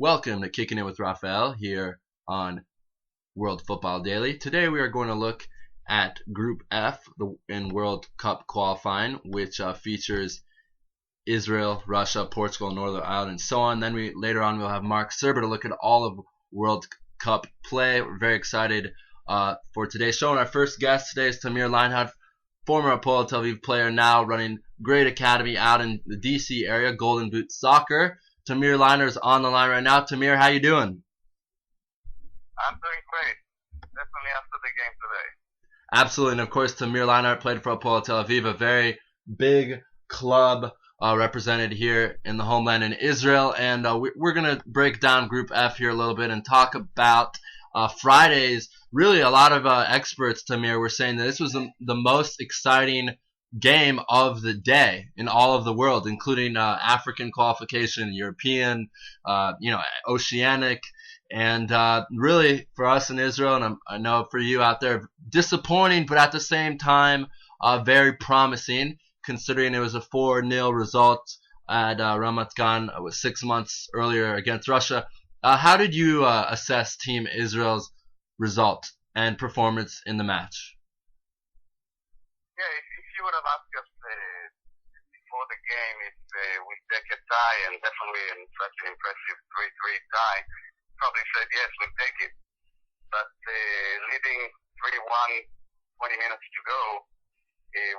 Welcome to Kicking It with Raphael here on World Football Daily. Today we are going to look at Group F in World Cup qualifying, which features Israel, Russia, Portugal, Northern Ireland, and so on. Then later on we'll have Mark Serber to look at all of World Cup play. We're very excited for today's show. And our first guest today is Tamir Leinhardt, former Apoel Tel Aviv player, now running great academy out in the DC area, Golden Boot Soccer. Tamir Leinhardt is on the line right now. Tamir, how you doing? I'm doing great. Definitely after the game today. Absolutely, and of course, Tamir Leinhardt played for Apoel Tel Aviv, a very big club represented here in the homeland in Israel. And we're going to break down Group F here a little bit and talk about Fridays. Really, a lot of experts, Tamir, were saying that this was the most exciting game of the day in all of the world, including African qualification, European, Oceanic, and really for us in Israel, and I know for you out there, disappointing, but at the same time, very promising, considering it was a 4-0 result at Ramat Gan 6 months earlier against Russia. How did you assess Team Israel's result and performance in the match? Yeah, if you would have asked us before the game if we take a tie, and definitely in such an impressive 3-3 tie, probably said yes, we'll take it. But leading 3-1, 20 minutes to go,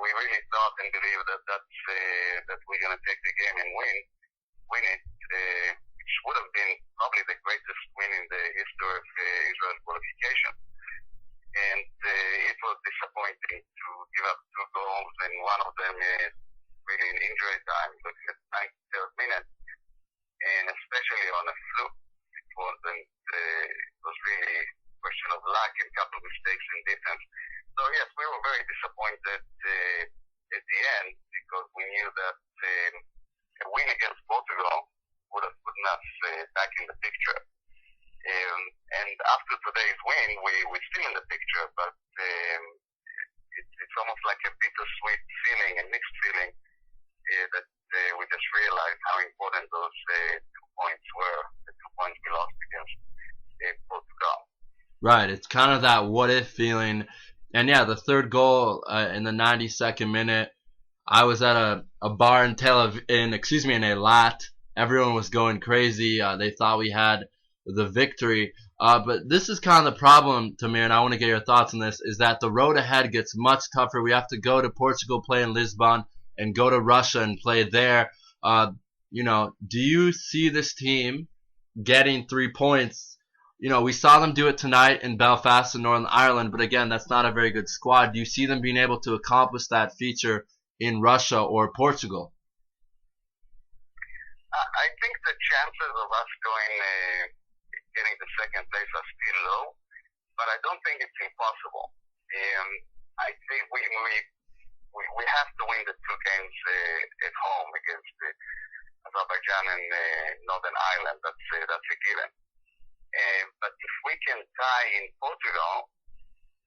we really thought and believed that we're going to take the game and win it, which would have been probably the greatest win in the history of Israel's qualification. And it was disappointing to give up 2 goals, and one of them is really in injury time, looking at 93rd minute, and especially on a fluke. It was really a question of luck and a couple of mistakes in defense. So yes, we were very disappointed at the end, because we knew that a win against Portugal would have put us back in the picture. And after today's win, we're still in the picture, but it's almost like a bittersweet feeling, a mixed feeling, that we just realized how important those 2 points were, the 2 points we lost against Portugal. Right, it's kind of that what-if feeling. And yeah, the third goal in the 92nd minute, I was at a bar in in Eilat. Everyone was going crazy. They thought we had the victory. But this is kind of the problem, Tamir, and I want to get your thoughts on this, is that the road ahead gets much tougher. We have to go to Portugal, play in Lisbon, and go to Russia and play there. Do you see this team getting 3 points? We saw them do it tonight in Belfast in Northern Ireland, but again, that's not a very good squad. Do you see them being able to accomplish that feature in Russia or Portugal? I think the chances of us getting the second place are still low, but I don't think it's impossible. I think we have to win the 2 games at home against Azerbaijan and Northern Ireland. That's a given. But if we can tie in Portugal,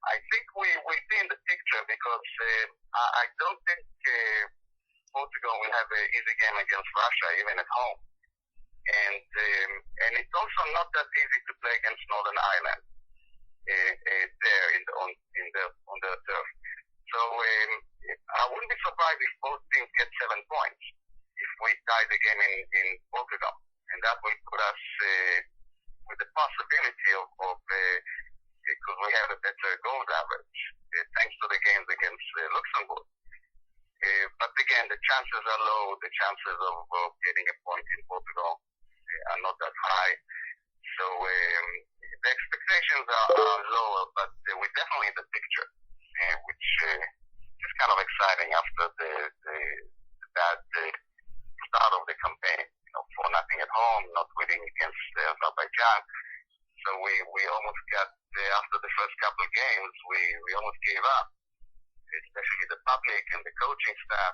I think we'll be in the picture, because I don't think Portugal will have an easy game against Russia, even at home. And it's also not that easy to play against Northern Ireland there on the turf. So I wouldn't be surprised if both teams get 7 points if we tie the game in Portugal, and that will put us with the possibility of because we have a better goals average thanks to the games against Luxembourg. But again, the chances are low. The chances of getting a point in Portugal are not that high. So the expectations are lower, but we're definitely in the picture, which is kind of exciting after the bad start of the campaign. 4-0 at home, not winning against Azerbaijan. So we almost got, after the first couple of games, we almost gave up, especially the public and the coaching staff.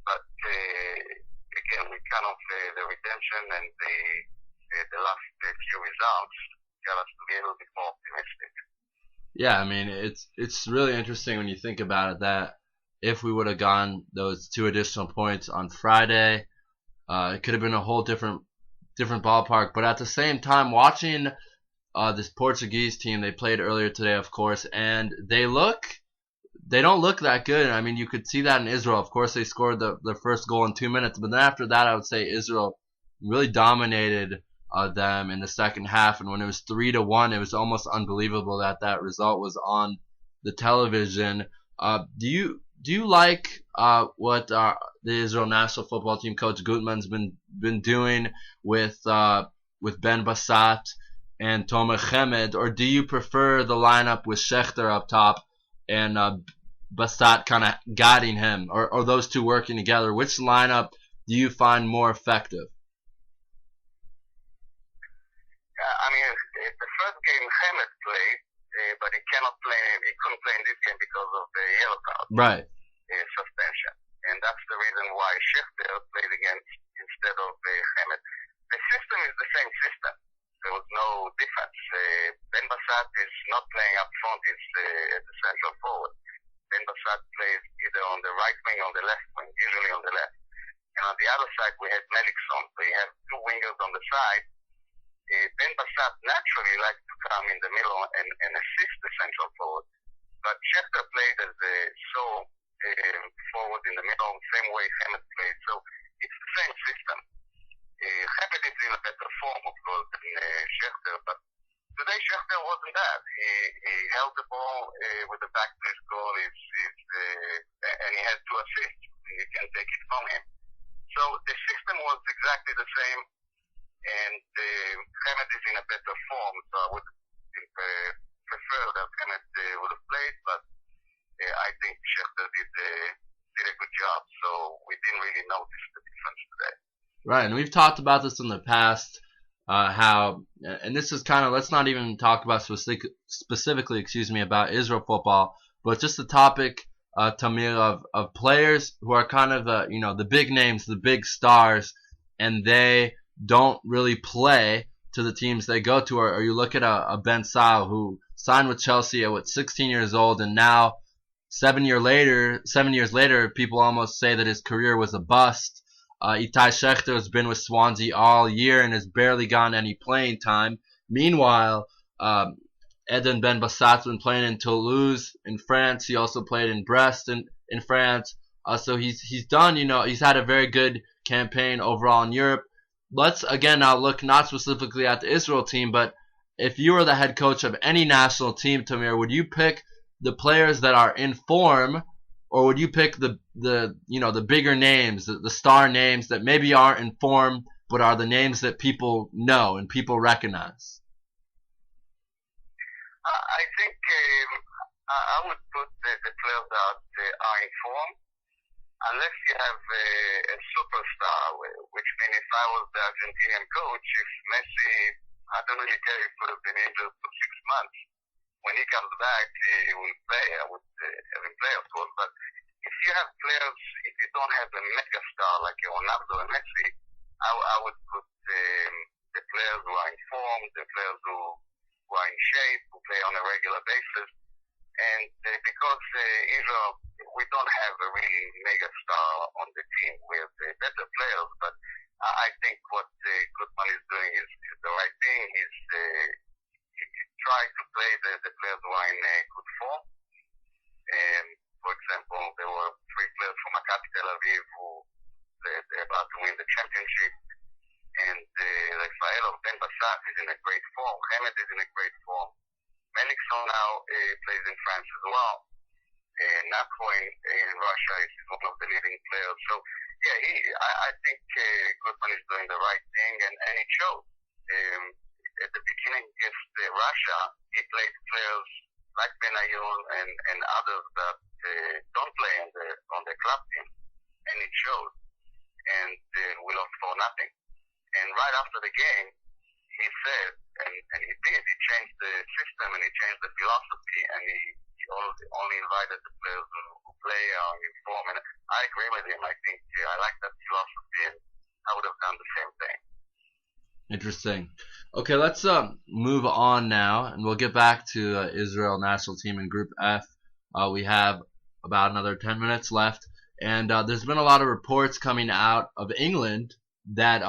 But again, we kind of, the redemption and the last few results got us to be a little bit more optimistic. Yeah, I mean, it's really interesting when you think about it that if we would have gotten those 2 additional points on Friday, it could have been a whole different different ballpark. But at the same time, watching this Portuguese team, they played earlier today, of course, and they don't look that good. I mean, you could see that in Israel. Of course, they scored their first goal in 2 minutes, but then after that, I would say Israel really dominated them in the second half. And when it was 3-1, it was almost unbelievable that that result was on the television. Do you like what the Israel national football team coach Gutman's been doing with Ben Bassat and Tomer Chemed, or do you prefer the lineup with Schechter up top and Bassat kind of guiding him, or those two working together? Which lineup do you find more effective? I mean, the first game Hammett played, but he cannot play. He couldn't play in this game because of the yellow card Right. suspension, and that's the reason why Schechter played against instead of Hammett. The system is the same system. There was no difference. Ben Bassat is not playing up front. He's at the central forward. Ben Bassat plays either on the right wing or the left wing, usually on the left. And on the other side, we have Melikson. So you have two wingers on the side. Ben Bassat naturally likes to come in the middle and assist the central forward. But Schechter played as a sole forward in the middle, same way Hammett played. So it's the same system. Hammett is in a better form, of course, than Schechter, but today Schechter wasn't that. He held the ball with the back to his goal, and he had two assists. You can take it from him. So the system was exactly the same, and Hammett is in a better form, so I would prefer that Hammett would have played, but I think Schechter did a good job, so we didn't really notice the difference today. Right, and we've talked about this in the past, how, and this is kind of, let's not even talk about specifically, about Israel football, but just the topic, Tamir, of players who are kind of, the big names, the big stars, and they don't really play to the teams they go to. Or you look at a Ben Sal who signed with Chelsea at 16 years old, and now 7 years later, people almost say that his career was a bust. Itai Schechter has been with Swansea all year and has barely gotten any playing time. Meanwhile, Eden Ben Bassat's been playing in Toulouse in France. He also played in Brest in France. So he's done, he's had a very good campaign overall in Europe. Let's again now look not specifically at the Israel team, but if you were the head coach of any national team, Tamir, would you pick the players that are in form, or would you pick the bigger names, the star names that maybe aren't in form but are the names that people know and people recognize? I think I would put the players that are in form, unless you have a superstar, which means if I was the Argentinian coach, if Messi, I don't really care if he would have been injured for 6 months. When he comes back, he will play. I would have him play, of course. But if you have players, if you don't have a mega star like Ronaldo and Messi, I would put the players who are in form, the players who are in shape, who play on a regular basis. And because Israel, we don't have a really mega star on the team. We have better players, but I think what Gutman is doing is the right thing. He tried to play the players who are in good form. For example, there were 3 players from Maccabi Tel Aviv who they're about to win the championship. And Rafael Ben Bassat is in a great form. Hammett is in a great form. Melikson now plays in France as well. Nakho in Russia is one of the leading players. So, yeah, I think Gutman is doing the right thing, and it shows. At the beginning against Russia, he played players like Benayoun and others that don't play on the club team, and it showed. And we lost for nothing. And right after the game, he said, and he did, he changed the system and he changed the philosophy, and he only invited the players who play in form. And I agree with him. I think I like that philosophy, and I would have done the same thing. Interesting. Okay, let's move on now, and we'll get back to Israel national team in Group F. We have about another 10 minutes left, and there's been a lot of reports coming out of England that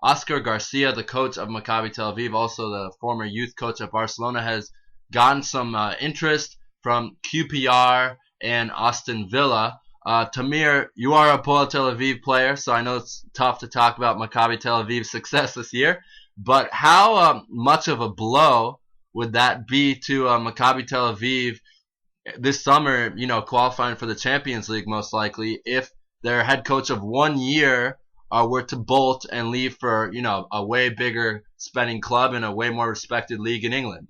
Oscar Garcia, the coach of Maccabi Tel Aviv, also the former youth coach of Barcelona, has gotten some interest from QPR and Aston Villa. Tamir, you are a Hapoel Tel Aviv player, so I know it's tough to talk about Maccabi Tel Aviv's success this year. But how much of a blow would that be to Maccabi Tel Aviv this summer, qualifying for the Champions League most likely, if their head coach of 1 year were to bolt and leave for, a way bigger spending club and a way more respected league in England?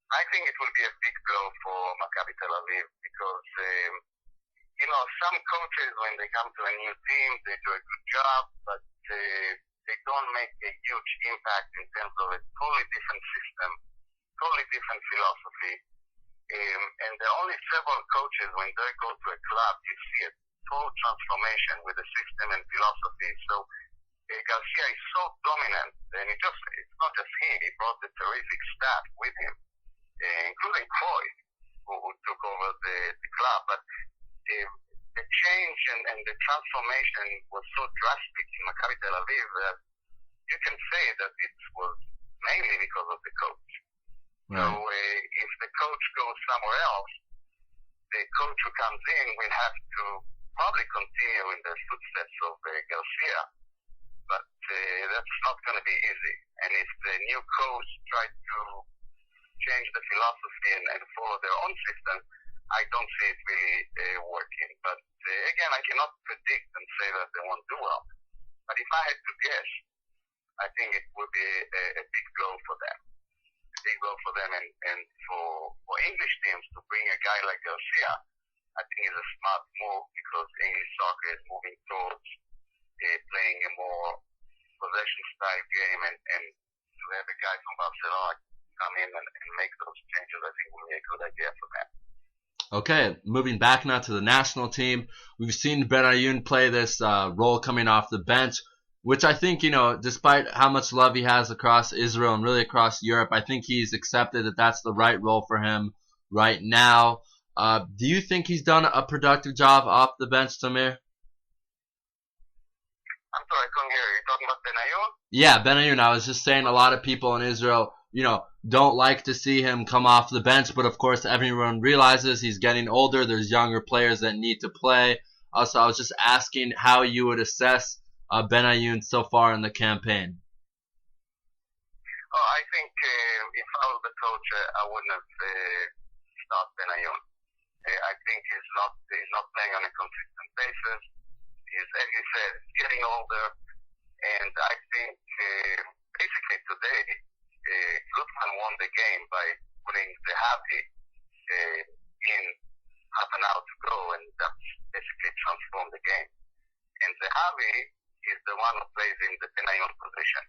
I think it will be a big blow for Maccabi Tel Aviv because, some coaches, when they come to a new team, they do a good job, but they don't make a huge impact in terms of a totally different system, totally different philosophy. And there are only several coaches, when they go to a club, you see a total transformation with the system and philosophy. So Garcia is so dominant, and it's not just him, he brought the terrific staff with him, including Croy, who took over the club. But the change and the transformation was so drastic in Maccabi Tel Aviv that you can say that it was mainly because of the coach. Right. So if the coach goes somewhere else, the coach who comes in will have to probably continue in the footsteps of Garcia. But that's not going to be easy. And if the new coach tries to change the philosophy and follow their own system, I don't see it really working. But again, I cannot predict and say that they won't do well. But if I had to guess, I think it would be a big blow for them. A big blow for them, and for English teams to bring a guy like Garcia, I think is a smart move because English soccer is moving towards playing a more possession style game, and to have a guy from Barcelona come in and make those changes, I think will be a good idea for them. Okay, moving back now to the national team. We've seen Benayoun play this role coming off the bench, which I think, despite how much love he has across Israel and really across Europe, I think he's accepted that that's the right role for him right now. Do you think he's done a productive job off the bench, Tamir? I'm sorry, I couldn't hear you. You're talking about Benayoun? Yeah, Benayoun. I was just saying a lot of people in Israel, don't like to see him come off the bench, but of course everyone realizes he's getting older. There's younger players that need to play. Also, I was just asking how you would assess Benayoun so far in the campaign. Oh, I think if I was the coach, I wouldn't have started Benayoun. I think he's not playing on a consistent basis. He's, as you said, getting older, and I think basically today Gutman won the game by putting the Zahavi in half an hour to go, and that's basically transformed the game. And the Zahavi is the one who plays in the Benayoun position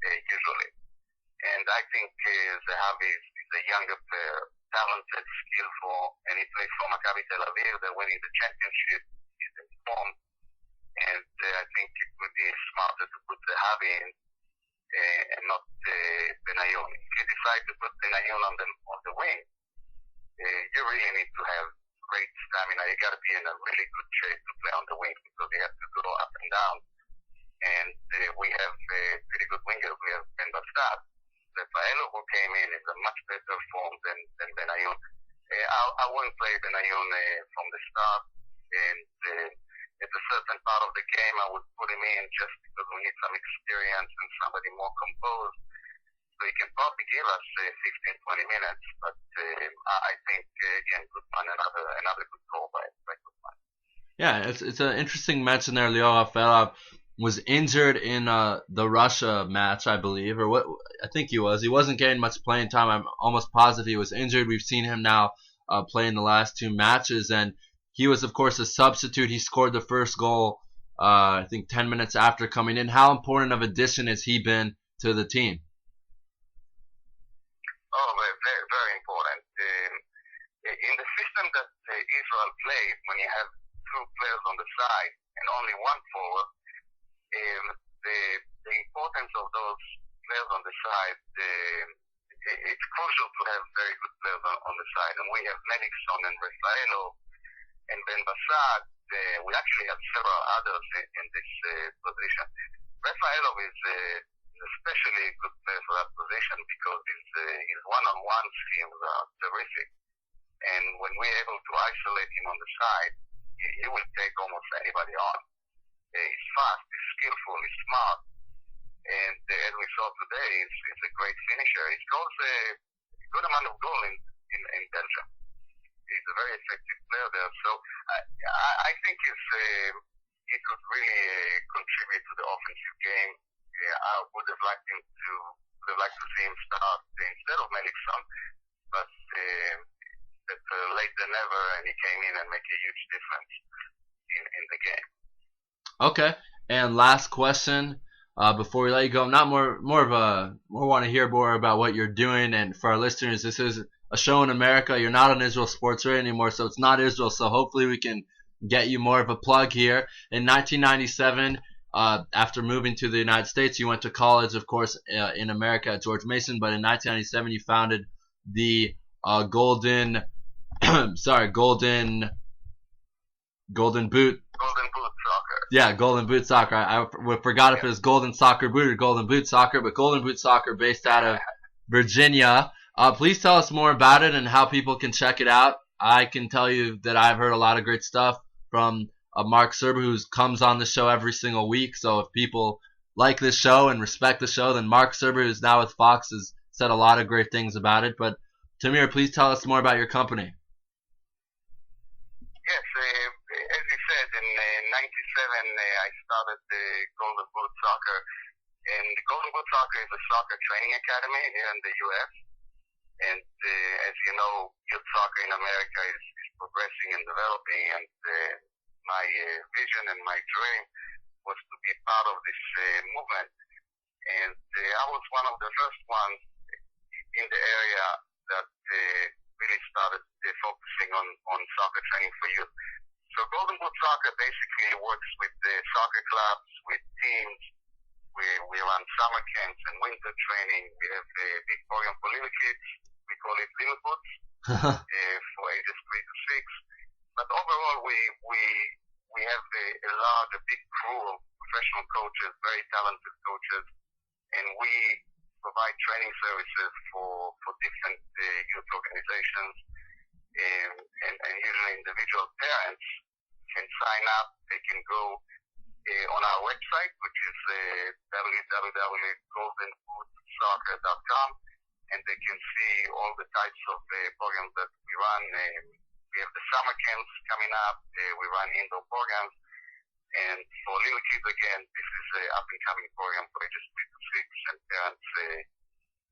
usually, and I think the Zahavi is a younger player, talented, skillful, and he plays for Maccabi Tel Aviv. They're winning the championship. He's in form. And I think it would be smarter to put the Zahavi in and not Benayoun. If you decide to put Benayoun on the wing, you really need to have great stamina. You got to be in a really good shape to play on the wing because you have to go up and down. And we have pretty good wingers. We have Ben Bassat. Rafaelo, who came in a much better form than Benayoun. I wouldn't play Benayoun from the start. And at a certain part of the game, I would put him in just because we need some experience and somebody more composed. So he can probably give us 15, 20 minutes. But I think, again, Gutman, another good call by Gutman. Yeah, it's an interesting mention there. Lior Rafael was injured in the Russia match, I believe, or what? I think he was. He wasn't getting much playing time. I'm almost positive he was injured. We've seen him now play in the last two matches, and he was, of course, a substitute. He scored the first goal, I think, 10 minutes after coming in. How important of addition has he been to the team? Oh, very, very important. In the system that Israel plays, when you have two players on the side and only one forward, the importance of those players on the side, it's crucial to have very good players on the side. And we have Melixon and Rafaelo and Ben Bassat we actually have several others in this position. Rafaelov is especially a good player for that position because his one-on-one skills are terrific. And when we're able to isolate him on the side, he will take almost anybody on. He's fast, he's skillful, he's smart, and as we saw today, he's a great finisher. He scores a good amount of goal in Belgium. He's a very effective player there. So I think he could really contribute to the offensive game. I would have liked to see him start instead of Melikson, but late than never, and he came in and make a huge difference in the game. Okay, and last question before we let you go. Not more want to hear more about what you're doing, and for our listeners, this is a show in America. You're not on Israel Sports Radio anymore, so it's not Israel. So hopefully we can get you more of a plug here. In 1997, after moving to the United States, you went to college, of course, in America at George Mason. But in 1997, you founded the Golden Boot. Golden Boot Soccer. Yeah, Golden Boot Soccer. I forgot if it was Golden Soccer Boot or Golden Boot Soccer, but Golden Boot Soccer based out of Virginia. Please tell us more about it and how people can check it out. I can tell you that I've heard a lot of great stuff from Mark Serber, who comes on the show every single week. So if people like this show and respect the show, then Mark Serber, who's now with Fox, has said a lot of great things about it. But Tamir, please tell us more about your company. Yes, as you said, in '97 I started the Golden Boot Soccer, and the Golden Boot Soccer is a soccer training academy here in the U.S. And as you know, youth soccer in America is progressing and developing, and my vision and my dream was to be part of this movement. And I was one of the first ones in the area that really started focusing on soccer training for youth. So Golden Boot Soccer basically works with soccer clubs, with teams. We run summer camps and winter training. We have a big program for little kids. We call it Little Boots for ages 3 to 6. But overall, we have a big crew of professional coaches, very talented coaches, and we provide training services for different youth organizations, and usually individual parents can sign up. They can go on our website, which is www.goldenbootsoccer.com, and they can see all the types of programs that we run. We have the summer camps coming up. We run indoor programs. And for little kids, again, this is an up-and-coming program for ages 3 to 6, and parents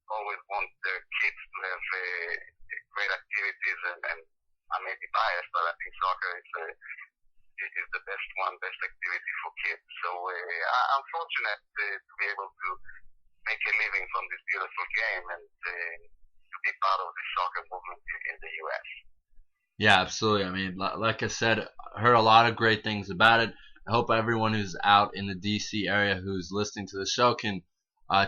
always want their kids to have great activities, and I may be biased, but I think soccer is the best activity for kids. So I'm fortunate to be able to make a living from this beautiful game and to be part of the soccer movement in the U.S. Yeah, absolutely. I mean, like I said, I heard a lot of great things about it. I hope everyone who's out in the D.C. area who's listening to the show can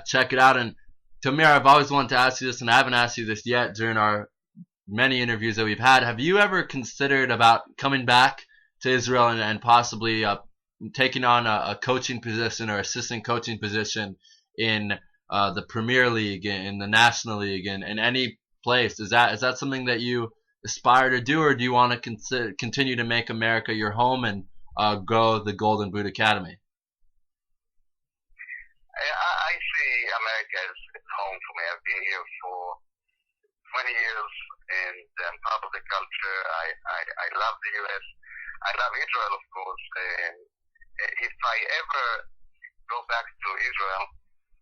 check it out. And Tamir, I've always wanted to ask you this, and I haven't asked you this yet during our many interviews that we've had. Have you ever considered about coming back to Israel and possibly taking on a coaching position or assistant coaching position in the Premier League, in the National League, in any place? Is that something that you aspire to do, or do you want to continue to make America your home and grow the Golden Boot Academy? I see America as home for me. I've been here for 20 years, and I'm part of the culture. I love the U.S. I love Israel, of course. If I ever go back to Israel,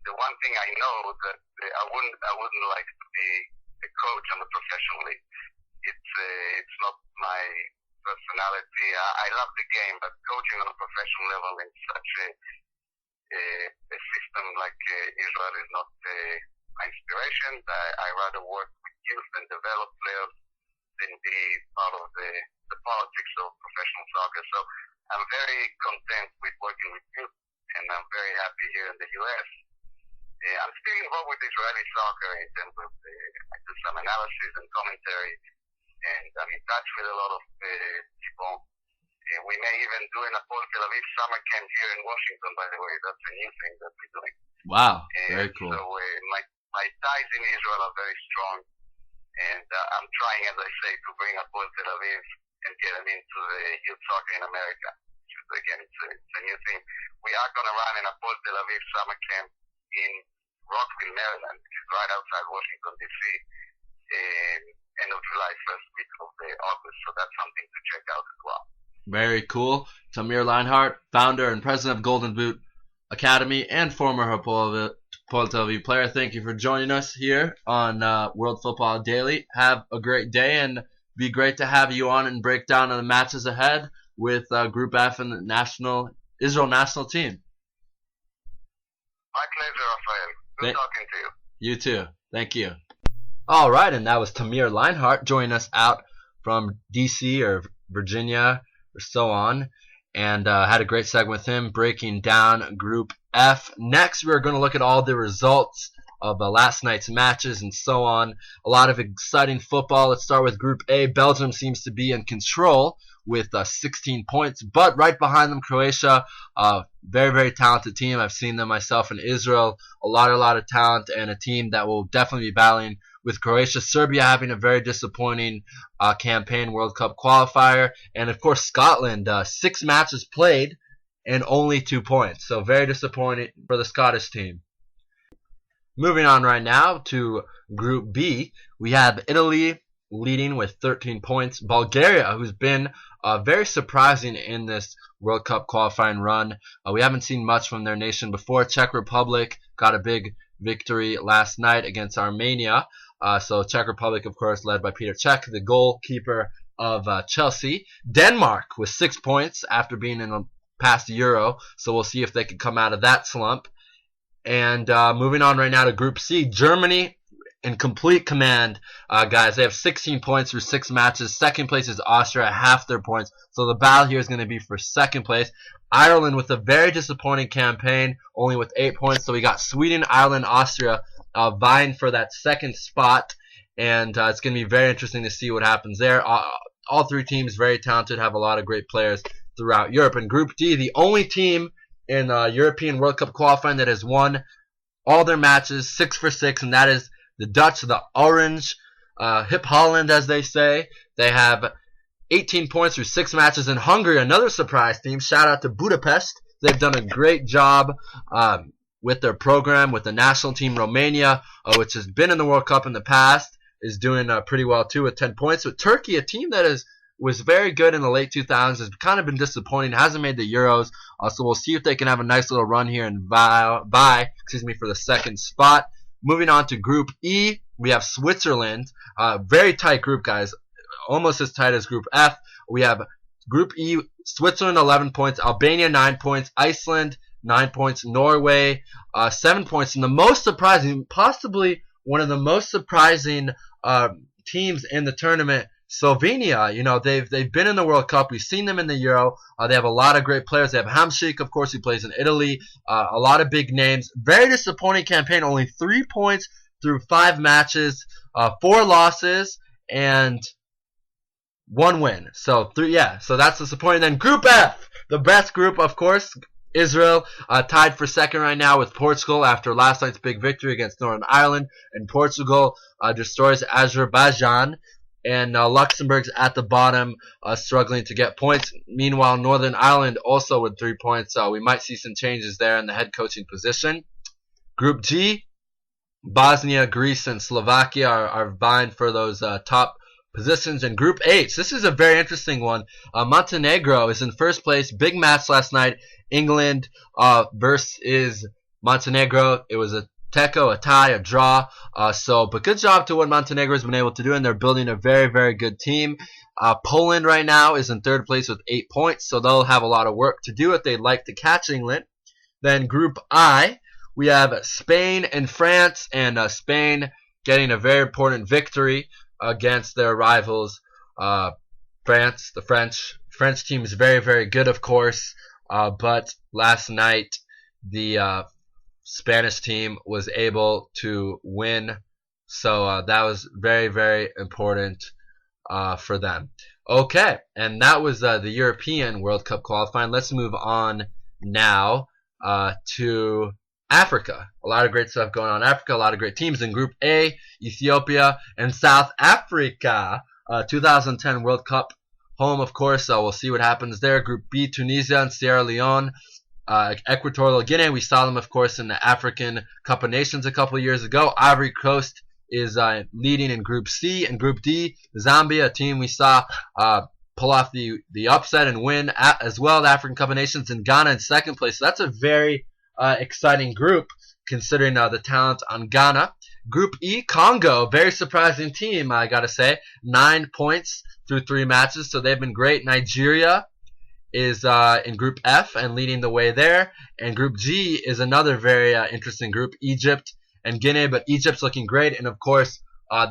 the one thing I know that I wouldn't like to be a coach on a professional league. It's not my personality. I love the game, but coaching on a professional level in such a system like Israel is not my inspiration. I rather work with youth and develop players than be part of the politics of professional soccer. So I'm very content with working with youth, and I'm very happy here in the U.S. I'm still involved with Israeli soccer in terms of I do some analysis and commentary, and I'm in touch with a lot of people We may even do an Apollo Tel Aviv summer camp here in Washington, by the way. That's a new thing that we're doing. Wow, very cool. So my ties in Israel are very strong, and I'm trying, as I say, to bring Apollo Tel Aviv and get them into the youth soccer in America. Again, it's a new thing. We are going to run an Apollo Tel Aviv summer camp in Rockville, Maryland, which is right outside Washington, D.C., end of July, first week of August. So that's something to check out as well. Very cool. Tamir Leinhart, founder and president of Golden Boot Academy and former Hapoel Tel Aviv player. Thank you for joining us here on World Football Daily. Have a great day, and be great to have you on and break down the matches ahead with Group F and the Israel national team. My pleasure, Rafael. Good talking to you. You too. Thank you. All right, and that was Tamir Leinhart joining us out from D.C. or Virginia or so on, and had a great segment with him breaking down Group F. Next, we're going to look at all the results of last night's matches and so on. A lot of exciting football. Let's start with Group A. Belgium seems to be in control with 16 points, but right behind them, Croatia, very, very talented team. I've seen them myself in Israel. A lot of talent, and a team that will definitely be battling with Croatia. Serbia having a very disappointing campaign, World Cup qualifier. And, of course, Scotland, 6 matches played and only 2 points. So very disappointing for the Scottish team. Moving on right now to Group B, we have Italy leading with 13 points. Bulgaria, who's been very surprising in this World Cup qualifying run. We haven't seen much from their nation before. Czech Republic got a big victory last night against Armenia. So Czech Republic, of course, led by Peter Cech, the goalkeeper of Chelsea. Denmark with 6 points after being in the past Euro. So we'll see if they can come out of that slump. And moving on right now to Group C, Germany in complete command, guys. They have 16 points through 6 matches. Second place is Austria, half their points. So the battle here is going to be for second place. Ireland with a very disappointing campaign, only with 8 points. So we got Sweden, Ireland, Austria vying for that second spot. And it's going to be very interesting to see what happens there. All 3 teams very talented, have a lot of great players throughout Europe. In Group D, the only team in European World Cup qualifying that has won all their matches, 6 for 6, and that is the Dutch, the Orange, Hip Holland, as they say. They have 18 points through 6 matches. In Hungary, another surprise team. Shout out to Budapest. They've done a great job with their program, with the national team. Romania, which has been in the World Cup in the past, is doing pretty well too with 10 points. With Turkey, a team that was very good in the late 2000s, has kind of been disappointing, hasn't made the Euros. So we'll see if they can have a nice little run here and vie for the second spot. Moving on to Group E, we have Switzerland. Very tight group, guys. Almost as tight as Group F. We have Group E, Switzerland 11 points, Albania 9 points, Iceland 9 points, Norway 7 points. And the most surprising, possibly one of the most surprising teams in the tournament, Slovenia. You know, they've been in the World Cup. We've seen them in the Euro. They have a lot of great players. They have Hamšík, of course, who plays in Italy. A lot of big names. Very disappointing campaign. Only 3 points through 5 matches, 4 losses, and 1 win. So so that's disappointing. Then Group F, the best group, of course. Israel tied for second right now with Portugal after last night's big victory against Northern Ireland. And Portugal destroys Azerbaijan. And Luxembourg's at the bottom, struggling to get points. Meanwhile, Northern Ireland also with 3 points. We might see some changes there in the head coaching position. Group G, Bosnia, Greece, and Slovakia are vying for those top positions. In Group H, this is a very interesting one. Montenegro is in first place. Big match last night. England versus Montenegro. It was a Teco, a tie, a draw. But good job to what Montenegro has been able to do, and they're building a very, very good team. Poland right now is in third place with 8 points, so they'll have a lot of work to do if they'd like to catch England. Then Group I, we have Spain and France, and Spain getting a very important victory against their rivals, France. The French team is very, very good, of course, but last night the Spanish team was able to win, so that was very, very important for them. Okay, and that was the European World Cup qualifying. Let's move on now to Africa. A lot of great stuff going on in Africa. A lot of great teams in Group A: Ethiopia and South Africa. 2010 World Cup home, of course. We'll see what happens there. Group B: Tunisia and Sierra Leone. Equatorial Guinea, we saw them, of course, in the African Cup of Nations a couple of years ago. Ivory Coast is leading in Group C. And Group D, Zambia, a team we saw pull off the upset and win as well, the African Cup of Nations, and Ghana in second place. So that's a very exciting group, considering the talent on Ghana. Group E, Congo, very surprising team, I got to say. 9 points through 3 matches, so they've been great. Nigeria is in Group F and leading the way there. And Group G is another very interesting group, Egypt and Guinea, but Egypt's looking great. And, of course,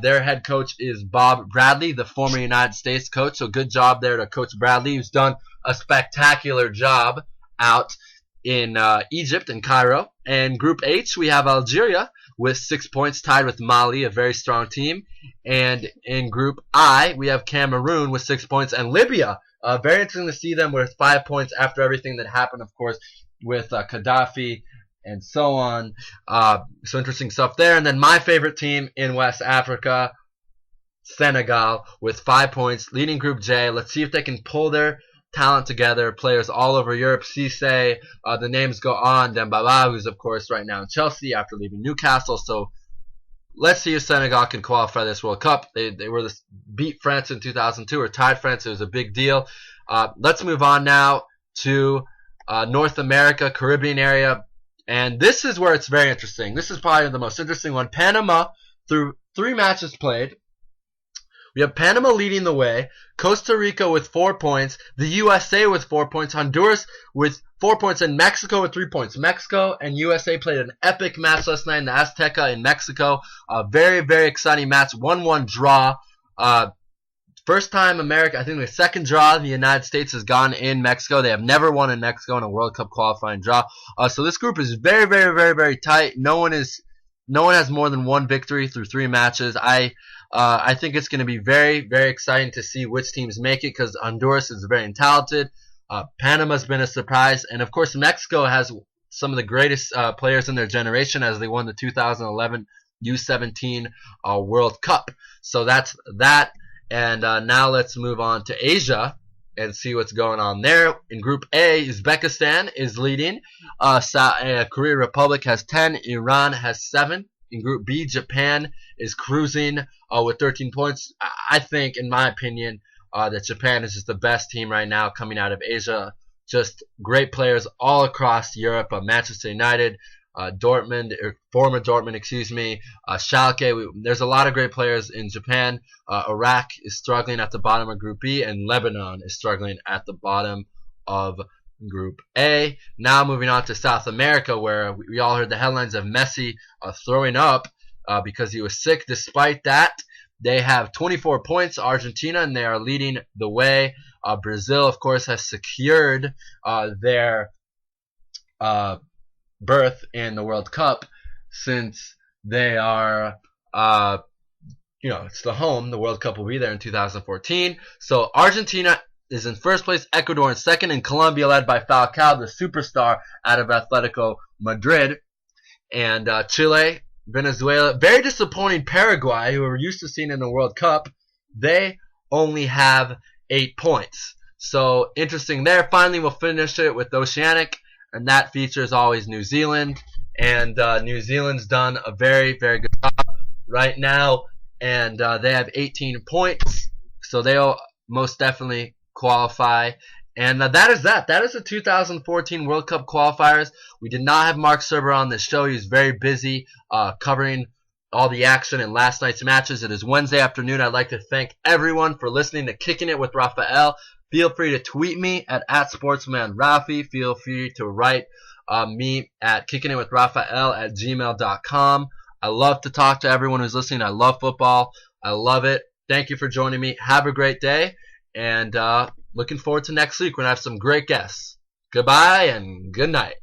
their head coach is Bob Bradley, the former United States coach. So good job there to Coach Bradley, who's done a spectacular job out in Egypt and Cairo. And Group H, we have Algeria with 6 points, tied with Mali, a very strong team. And in Group I, we have Cameroon with 6 points, and Libya. Very interesting to see them with 5 points after everything that happened, of course, with Gaddafi and so on. So interesting stuff there. And then my favorite team in West Africa, Senegal, with 5 points, leading Group J. Let's see if they can pull their talent together. Players all over Europe. Cisse, the names go on. Dembaba, who's, of course, right now in Chelsea after leaving Newcastle. So let's see if Senegal can qualify this World Cup. They beat France in 2002, or tied France. It was a big deal. Let's move on now to North America, Caribbean area. And this is where it's very interesting. This is probably the most interesting one. Panama, through 3 matches played, we have Panama leading the way, Costa Rica with 4 points, the USA with 4 points, Honduras with 4 points, and Mexico with 3 points. Mexico and USA played an epic match last night in the Azteca in Mexico. A very, very exciting match. 1-1 draw. First time America, I think the second draw the United States has gone in Mexico. They have never won in Mexico in a World Cup qualifying draw. So this group is very, very, very, very tight. No one has more than 1 victory through 3 matches. I think it's going to be very, very exciting to see which teams make it, because Honduras is very talented. Panama's been a surprise. And, of course, Mexico has some of the greatest players in their generation, as they won the 2011 U17 World Cup. So that's that. And now let's move on to Asia and see what's going on there. In Group A, Uzbekistan is leading. Korea Republic has 10. Iran has 7. In Group B, Japan is cruising with 13 points. I think, in my opinion, that Japan is just the best team right now coming out of Asia. Just great players all across Europe. Manchester United, Dortmund, or former Dortmund, excuse me, Schalke. There's a lot of great players in Japan. Iraq is struggling at the bottom of Group B, and Lebanon is struggling at the bottom of Group A. Now moving on to South America, where we all heard the headlines of Messi throwing up because he was sick. Despite that, they have 24 points, Argentina, and they are leading the way. Brazil, of course, has secured their berth in the World Cup, since they are, it's the home. The World Cup will be there in 2014. So Argentina is in first place, Ecuador in second, and Colombia led by Falcao, the superstar out of Atletico Madrid. And Chile, Venezuela, very disappointing Paraguay, who we're used to seeing in the World Cup. They only have 8 points. So interesting there. Finally, we'll finish it with Oceanic, and that features always New Zealand. And New Zealand's done a very, very good job right now, and they have 18 points. So they'll most definitely qualify. And that is that. That is the 2014 World Cup qualifiers. We did not have Mark Serber on this show. He was very busy covering all the action in last night's matches. It is Wednesday afternoon. I'd like to thank everyone for listening to Kicking It with Rafael. Feel free to tweet me at @sportsmanrafi. Feel free to write me at kickingitwithrafael@gmail.com. I love to talk to everyone who's listening. I love football. I love it. Thank you for joining me. Have a great day. And looking forward to next week when I have some great guests. Goodbye and good night.